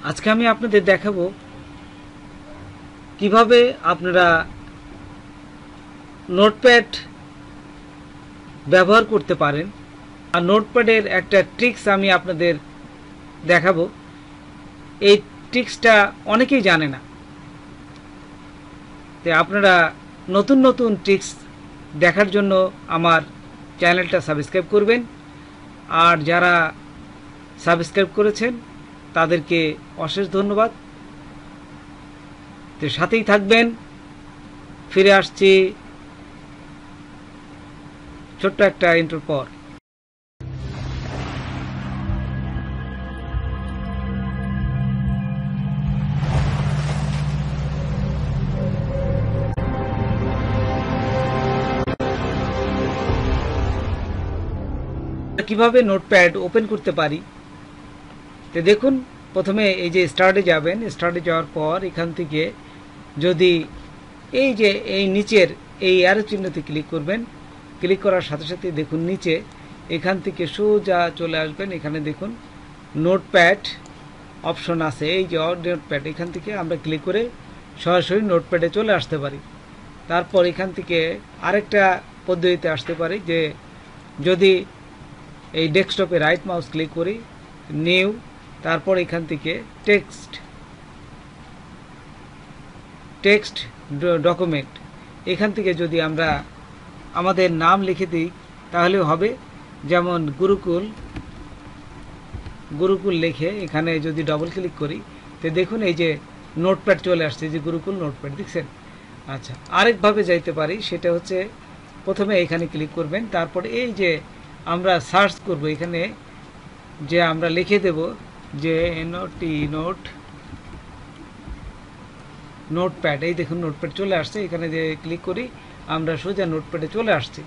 আজকে আমি আপনাদের দেখাবো কিভাবে আপনারা নোটপ্যাড ব্যবহার করতে পারেন। আর নোটপ্যাডের একটা ট্রিক্স আমি আপনাদের দেখাবো। এই ট্রিক্সটা অনেকেই জানে না, তো আপনারা নতুন নতুন ট্রিক্স দেখার জন্য আমার চ্যানেলটা সাবস্ক্রাইব করবেন। আর যারা সাবস্ক্রাইব করেছেন তাদেরকে অশেষ ধন্যবাদ। তো সাথেই থাকবেন। ফিরে আসছি ছোট্ট একটা ইন্ট্রোর পর। কিভাবে নোটপ্যাড ওপেন করতে পারি, তো দেখুন, প্রথমে এই যে স্টার্টে যাবেন। স্টার্টে যাওয়ার পর এখান থেকে যদি এই যে এই নিচের এই অ্যারো চিহ্নতে ক্লিক করবেন, ক্লিক করার সাথে সাথে দেখুন নিচে এখান থেকে সোজা চলে আসবেন। এখানে দেখুন নোটপ্যাড অপশন আছে, এই যে নোটপ্যাড, এখান থেকে আমরা ক্লিক করে সরাসরি নোটপ্যাডে চলে আসতে পারি। তারপর এখান থেকে আরেকটা পদ্ধতিতে আসতে পারি, যে যদি এই ডেস্কটপে রাইট মাউস ক্লিক করি, নিউ, তারপর এখান থেকে টেক্সট ডকুমেন্ট, এখান থেকে যদি আমরা আমাদের নাম লিখে দিই তাহলে হবে। যেমন গুরুকুল লিখে এখানে যদি ডবল ক্লিক করি, তো দেখুন এই যে নোটপ্যাড চলে আসছে, যে গুরুকুল নোটপ্যাড, দেখছেন। আচ্ছা, আরেকভাবে যাইতে পারি, সেটা হচ্ছে প্রথমে এখানে ক্লিক করবেন, তারপর এই যে আমরা সার্চ করব, এখানে যে আমরা লিখে দেব যে নোটপ্যাড, এই দেখুন নোটপ্যাড চলে আসছে। এখানে যে ক্লিক করি আমরা সোজা নোটপ্যাডে চলে আসছি।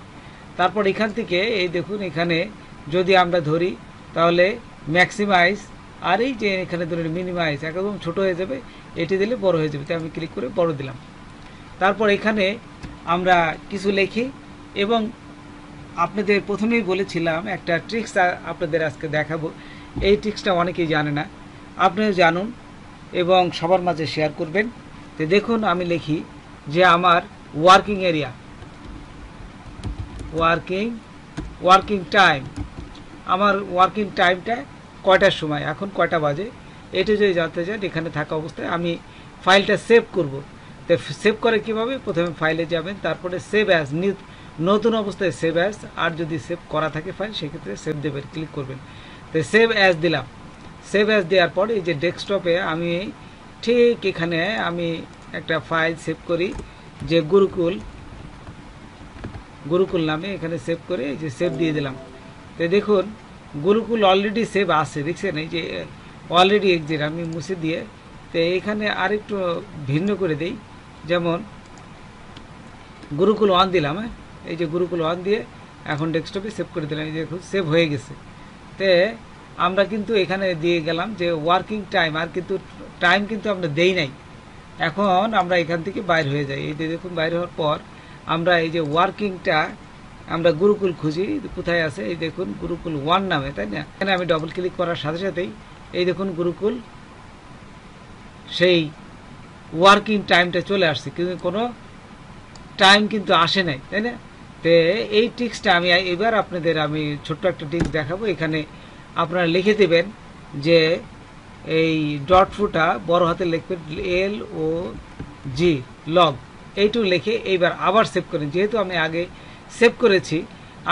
তারপর এখান থেকে এই দেখুন এখানে যদি আমরা ধরি তাহলে ম্যাক্সিমাইজ, আর এই যে এখানে ধরে মিনিমাইজ, একদম ছোট হয়ে যাবে, এটি দিলে বড় হয়ে যাবে। তাই আমি ক্লিক করে বড় দিলাম। তারপর এখানে আমরা কিছু লিখি, এবং আপনাদের প্রথমেই বলেছিলাম একটা ট্রিক্স আপনাদের আজকে দেখাবো। এই ট্রিক্সটা অনেকেই জানে না, আপনিও জানুন এবং সবার মাঝে শেয়ার করবেন। তো দেখুন আমি লিখি যে আমার ওয়ার্কিং এরিয়া, ওয়ার্কিং টাইম, আমার ওয়ার্কিং টাইমটা কয়টার সময়, এখন কয়টা বাজে, এটা যদি জানতে চান এখানে থাকা অবস্থায় আমি ফাইলটা সেভ করব। তো সেভ করে কীভাবে, প্রথমে ফাইলে যাবেন, তারপরে সেভ অ্যাজ, নতুন অবস্থায় সেভ অ্যাজ, আর যদি সেভ করা থাকে ফাইল সেক্ষেত্রে সেভ দেবেন, ক্লিক করবেন। তো সেভ অ্যাজ দিলাম। সেভ অ্যাজ দেওয়ার পর এই যে ডেস্কটপে আমি ঠিক এখানে আমি একটা ফাইল সেভ করি, যে গুরুকুল নামে, এখানে সেভ করে এই যে সেভ দিয়ে দিলাম। তো দেখুন গুরুকুল অলরেডি সেভ আছে, দেখছেন এই যে অলরেডি এক্সিট, আমি মুছে দিয়ে তো এখানে আরেকটু ভিন্ন করে দেই, যেমন গুরুকুল 1 দিলাম। এই যে গুরুকুল 1 দিয়ে এখন ডেস্কটপে সেভ করে দিলাম, এই দেখুন সেভ হয়ে গেছে। তে আমরা কিন্তু এখানে দিয়ে গেলাম যে ওয়ার্কিং টাইম, আর কিন্তু টাইম কিন্তু আমরা দেই নাই। এখন আমরা এখান থেকে বাইর হয়ে যাই, এই যে দেখুন বাইর হওয়ার পর আমরা এই যে ওয়ার্কিংটা আমরা গুরুকুল খুঁজি, কোথায় আছে, এই দেখুন গুরুকুল 1 নামে, তাই না। এখানে আমি ডবল ক্লিক করার সাথে সাথেই এই দেখুন গুরুকুল সেই ওয়ার্কিং টাইমটা চলে আসছে, কিন্তু কোনো টাইম কিন্তু আসে নাই, তাই না। তো এই ট্রিক্সটা আমি এবার আপনাদের আমি ছোট্ট একটা ট্রিক্স দেখাবো। এখানে আপনারা লিখে দেবেন যে এই ডট ফুটা বড় হাতে লিখবেন, LOG, লগ, এইটুকু লিখে এইবার আবার সেভ করেন। যেহেতু আমি আগে সেভ করেছি,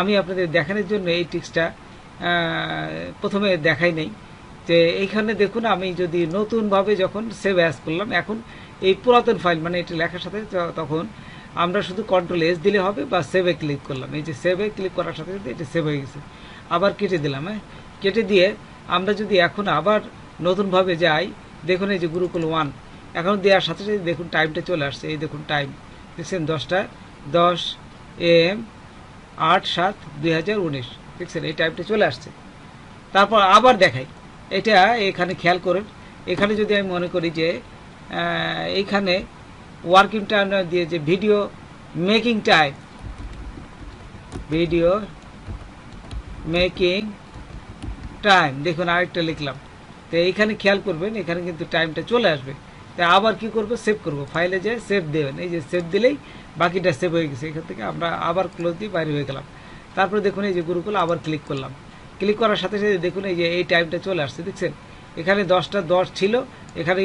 আমি আপনাদের দেখানোর জন্য এই ট্রিক্সটা প্রথমে দেখাই নেই। যে এইখানে দেখুন আমি যদি নতুনভাবে যখন সেভ অ্যাজ করলাম, এখন এই পুরাতন ফাইল মানে এটি লেখার সাথে তখন আমরা শুধু Ctrl+S দিলে হবে, বা সেভে ক্লিক করলাম, এই যে সেভে ক্লিক করার সাথে সাথে এটি সেভ হয়ে গেছে। আবার কেটে দিলাম, কেটে দিয়ে আমরা যদি এখন আবার নতুনভাবে যাই, দেখুন এই যে গুরুকুল 1 এখন দেওয়ার সাথে সাথে দেখুন টাইমটা চলে আসছে, এই দেখুন টাইম দেখছেন 10:10 AM 8/7/2019, দেখছেন এই টাইমটা চলে আসছে। তারপর আবার দেখাই, এটা এখানে খেয়াল করুন, এখানে যদি আমি মনে করি যে এইখানে ওয়ার্কিং টাইম দিয়ে যে ভিডিও মেকিং টাইম, দেখুন আরেকটা লিখলাম। তো এইখানে খেয়াল করবেন, এখানে কিন্তু টাইমটা চলে আসবে। তাই আবার কি করব, সেভ করব, ফাইলে যে সেভ দেবেন, এই যে সেভ দিলেই বাকিটা সেভ হয়ে গেছে। এখান থেকে আমরা আবার ক্লোজ দিয়ে বাইরে হয়ে গেলাম। তারপরে দেখুন এই যে গুরুকুল আবার ক্লিক করলাম, ক্লিক করার সাথে সাথে দেখুন এই যে এই টাইমটা চলে আসছে, দেখছেন এখানে 10টা 10 ছিল, এখানে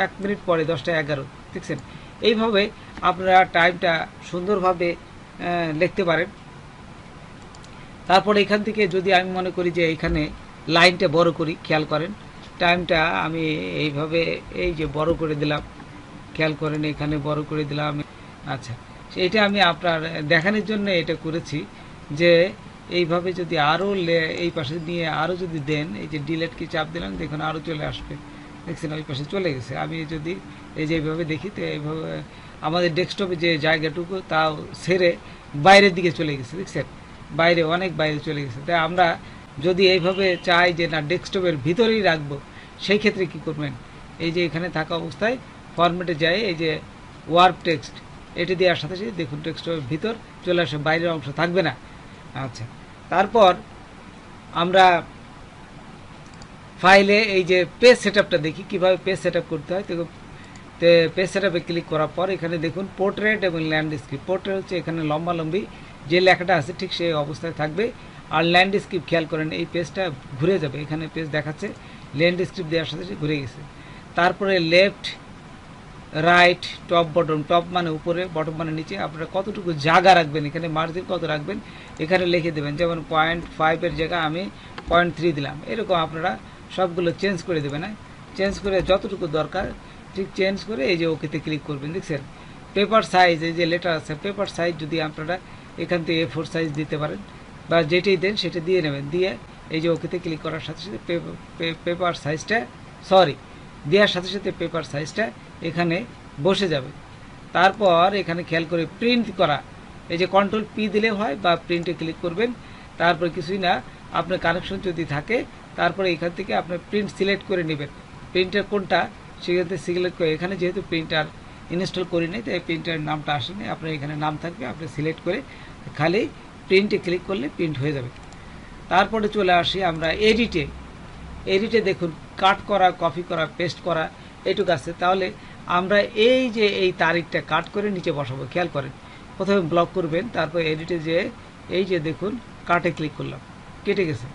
1 মিনিট পরে 10টা 11, দেখছেন। এইভাবে আপনারা টাইমটা সুন্দরভাবে লিখতে পারেন। তারপর এখান থেকে যদি আমি মনে করি যে এইখানে লাইনটা বড় করি, খেয়াল করেন টাইমটা আমি এইভাবে এই যে বড় করে দিলাম, খেয়াল করেন এখানে বড় করে দিলাম। আচ্ছা, এটা আমি আপনার দেখানোর জন্য এটা করেছি যে এইভাবে যদি আরও এই পাশে নিয়ে আরও যদি দেন, এই যে ডিলেট কি চাপ দিলাম, দেখুন আরও চলে আসবে, দেখছেন ওই পাশে চলে গেছে। আমি যদি এই যে এইভাবে দেখি তো এইভাবে আমাদের ডেস্কটপে যে জায়গাটুকু তাও ছেড়ে বাইরের দিকে চলে গেছে, দেখছেন বাইরে, অনেক বাইরে চলে গেছে। তাই আমরা যদি এইভাবে চাই যে না ডেস্কটপের ভিতরেই রাখবো, সেই ক্ষেত্রে কি করবেন, এই যে এখানে থাকা অবস্থায় ফরম্যাটে যায়, এই যে ওয়ার্প টেক্সট এটি দেওয়ার সাথে সাথে দেখুন ডেস্কটপের ভিতর চলে আসে, বাইরের অংশ থাকবে না। আচ্ছা, তারপর আমরা ফাইলে এই যে পেজ সেটআপটা দেখি কিভাবে পেজ সেটআপ করতে হয়। তো পেজ সেটআপে ক্লিক করার পর এখানে দেখুন পোর্ট্রেট এবং ল্যান্ডস্কেপ। পোর্ট্রেট হচ্ছে এখানে লম্বালম্বি যে লেখাটা আছে ঠিক সেই অবস্থায় থাকবে, আর ল্যান্ডস্কেপ খেয়াল করেন এই পেজটা ঘুরে যাবে, এখানে পেজ দেখাচ্ছে ল্যান্ডস্কেপ দেওয়ার সাথে সাথে ঘুরে গেছে। তারপরে left right top bottom, top মানে উপরে, বটম মানে নিচে, আপনারা কতটুকু জায়গা রাখবেন, এখানে মার্জিন কত রাখবেন এখানে লিখে দেবেন। যেমন 0.5 জায়গা আমি 0.3 দিলাম, এরকম আপনারা সবগুলো চেঞ্জ করে দেবেন। চেঞ্জ করে যতটুকু দরকার ঠিক চেঞ্জ করে এই যে ওকেতে ক্লিক করবেন, দেখছেন। পেপার সাইজ, এই যে লেটার আছে পেপার সাইজ যদি আপনারা এখান থেকে A4 সাইজ দিতে পারেন বা যেটাই দেন সেটা দিয়ে নেবেন, দিয়ে এই যে ওকেতে ক্লিক করার সাথে সাথে পেপার সাইজটা দেওয়ার সাথে সাথে পেপার সাইজটা এখানে বসে যাবে। তারপর এখানে খেয়াল করে প্রিন্ট করা, এই যে কন্ট্রোল P দিলে হয় বা প্রিন্টে ক্লিক করবেন। তারপর কিছুই না, আপনার কানেকশন যদি থাকে তারপরে এখান থেকে আপনার প্রিন্ট সিলেক্ট করে নেবেন, প্রিন্টার কোনটা সেক্ষেত্রে সিলেক্ট করে, এখানে যেহেতু প্রিন্টার ইনস্টল করি নাই তাই প্রিন্টারের নামটা আসেনি, আপনার এখানে নাম থাকবে, আপনি সিলেক্ট করে খালি প্রিন্টে ক্লিক করলে প্রিন্ট হয়ে যাবে। তারপরে চলে আসি আমরা এডিটে দেখুন কাট করা, কপি করা, পেস্ট করা এটুকু আছে। তাহলে আমরা এই যে এই তারিখটা কাট করে নিচে বসাবো, খেয়াল করেন প্রথমে ব্লক করবেন, তারপর এডিটে যে এই যে দেখুন কাটে ক্লিক করলাম, কেটে গেছে।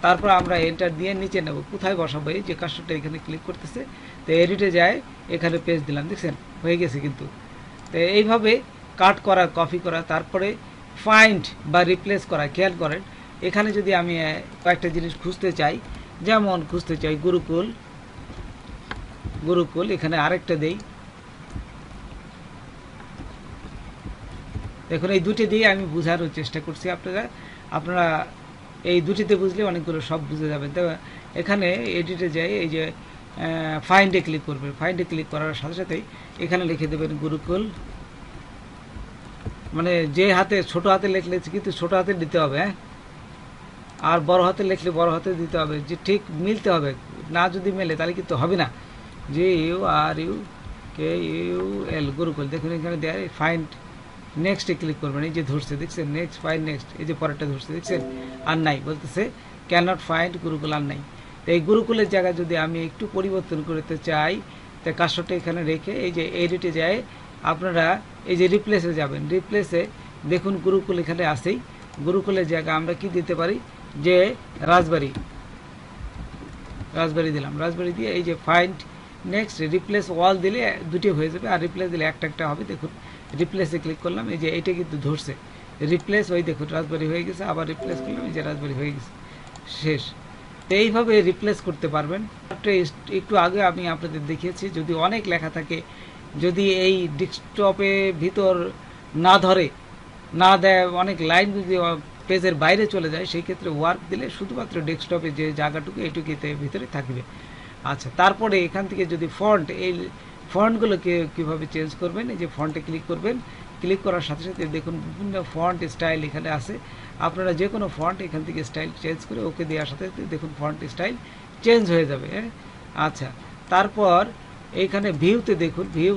তারপর আমরা এন্টার দিয়ে নিচে নেব, কোথায় বসাবো, এই যে কার্সরটা এখানে ক্লিক করতেছে, তো এডিটে যায় এখানে পেস্ট দিলাম, দেখছেন হয়ে গেছে কিন্তু। তো এইভাবে কাট করা, কপি করা, তারপরে ফাইন্ড বা রিপ্লেস করা, খেয়াল করেন এখানে যদি আমি কয়েকটা জিনিস খুঁজতে চাই, যেমন খুঁজতে চাই গুরুকুল, এখানে আরেকটা দেই, দেখুন এই দুটি দিয়ে আমি বোঝানোর চেষ্টা করছি, আপনারা এই দুটিতে বুঝলে অনেকগুলো সব বুঝে যাবেন। তো এখানে এডিটে যাই, এই যে ফাইন্ডে ক্লিক করবেন, ফাইন্ডে ক্লিক করার সাথে সাথেই এখানে লিখে দেবেন গুরুকুল, মানে যে হাতে ছোট হাতে লিখলে কিন্তু ছোট হাতে দিতে হবে, হ্যাঁ, আর বড় হাতে লিখলে বড় হাতে দিতে হবে, যে ঠিক মিলতে হবে, না যদি মেলে তাহলে কিন্তু হবে না। GURUKUL গুরুকুল, দেখুন এখানে দেয় ফাইন্ড নেক্সটে ক্লিক করবেন, এই যে ধরছে দেখছেন নেক্সট, ফাইন্ড নেক্সট, এই যে পরেরটা ধরছে দেখছেন, আর নাই বলতেছে ক্যানট ফাইন্ড গুরুকুল, আর নাই। তো এই গুরুকুলের জায়গায় যদি আমি একটু পরিবর্তন করতে চাই, তো কার্সরটা এখানে রেখে এই যে এডিটে যায় আপনারা এই যে রিপ্লেসে যাবেন, রিপ্লেসে দেখুন গুরুকুল এখানে আসেই, গুরুকুলের জায়গায় আমরা কি দিতে পারি, যে রাজবাড়ি দিলাম, রাজবাড়ি দিয়ে এই যে ফাইন্ড নেক্সট রিপ্লেস ওয়াল দিলে দুটি হয়ে যাবে, আর রিপ্লেস দিলে একটা হবে। দেখুন রিপ্লেসে ক্লিক করলাম, এই যে এইটা কিন্তু ধরছে রিপ্লেস, ওই দেখুন রাজবাড়ি হয়ে গেছে, আবার রিপ্লেস করলাম, এই যে রাজবাড়ি হয়ে গেছে, শেষ। তো এইভাবে রিপ্লেস করতে পারবেন। একটু আগে আমি আপনাদের দেখিয়েছি, যদি অনেক লেখা থাকে, যদি এই ডেস্কটপে ভিতর না ধরে, না দেয়, অনেক লাইন যদি পেজের বাইরে চলে যায়, সেই ক্ষেত্রে ওয়ার্ক দিলে শুধুমাত্র ডেস্কটপে যে জায়গাটুকু এইটুকুতে ভিতরে থাকবে। আচ্ছা, তারপরে এখান থেকে যদি ফন্ট, এই ফন্টগুলোকে কীভাবে চেঞ্জ করবেন, এই যে ফন্টে ক্লিক করবেন, ক্লিক করার সাথে সাথে দেখুন বিভিন্ন ফন্ট স্টাইল এখানে আছে, আপনারা যে কোনো ফন্ট এখান থেকে স্টাইল চেঞ্জ করে ওকে দেওয়ার সাথে সাথে দেখুন ফন্ট স্টাইল চেঞ্জ হয়ে যাবে। আচ্ছা, তারপর এইখানে ভিউতে দেখুন, ভিউ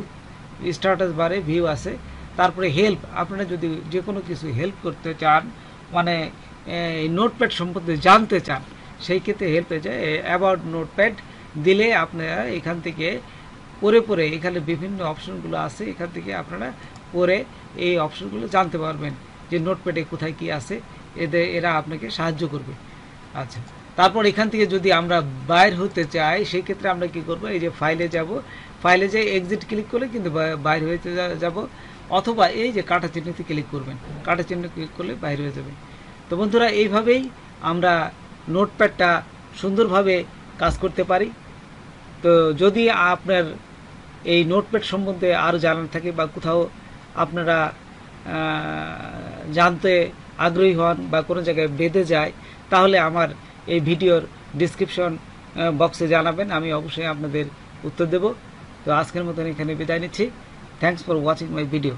স্ট্যাটাস বারে ভিউ আছে, তারপরে হেল্প, আপনারা যদি যে কোনো কিছু হেল্প করতে চান, মানে নোটপ্যাড সম্বন্ধে জানতে চান, সেই ক্ষেত্রে হেল্পে যায় অ্যাবাউট নোটপ্যাড, দিলে আপনারা এখান থেকে পরে এখানে বিভিন্ন অপশনগুলো আছে, এখান থেকে আপনারা পরে এই অপশনগুলো জানতে পারবেন যে নোটপ্যাডে কোথায় কি আছে, এরা আপনাকে সাহায্য করবে। আচ্ছা, তারপর এখান থেকে যদি আমরা বাইর হতে চাই সেই ক্ষেত্রে আমরা কি করব, এই যে ফাইলে যাব, ফাইলে যে এক্সিট ক্লিক করলে কিন্তু বাইর হয়ে যাব, অথবা এই যে কাটা চিহ্নতে ক্লিক করবেন, কাটা চিহ্ন ক্লিক করলে বাইর হয়ে যাবে। তো বন্ধুরা, এইভাবেই আমরা নোটপ্যাডটা সুন্দরভাবে কাজ করতে পারি। তো যদি আপনার এই নোটপ্যাড সম্বন্ধে আরও জানার থাকে বা কোথাও আপনারা জানতে আগ্রহী হন বা কোনো জায়গায় বেঁধে যায়, তাহলে আমার এই ভিডিওর ডিসক্রিপশন বক্সে জানাবেন, আমি অবশ্যই আপনাদের উত্তর দেব। তো আজকের মতন এখানে বিদায় নিচ্ছি। Thanks for watching my video.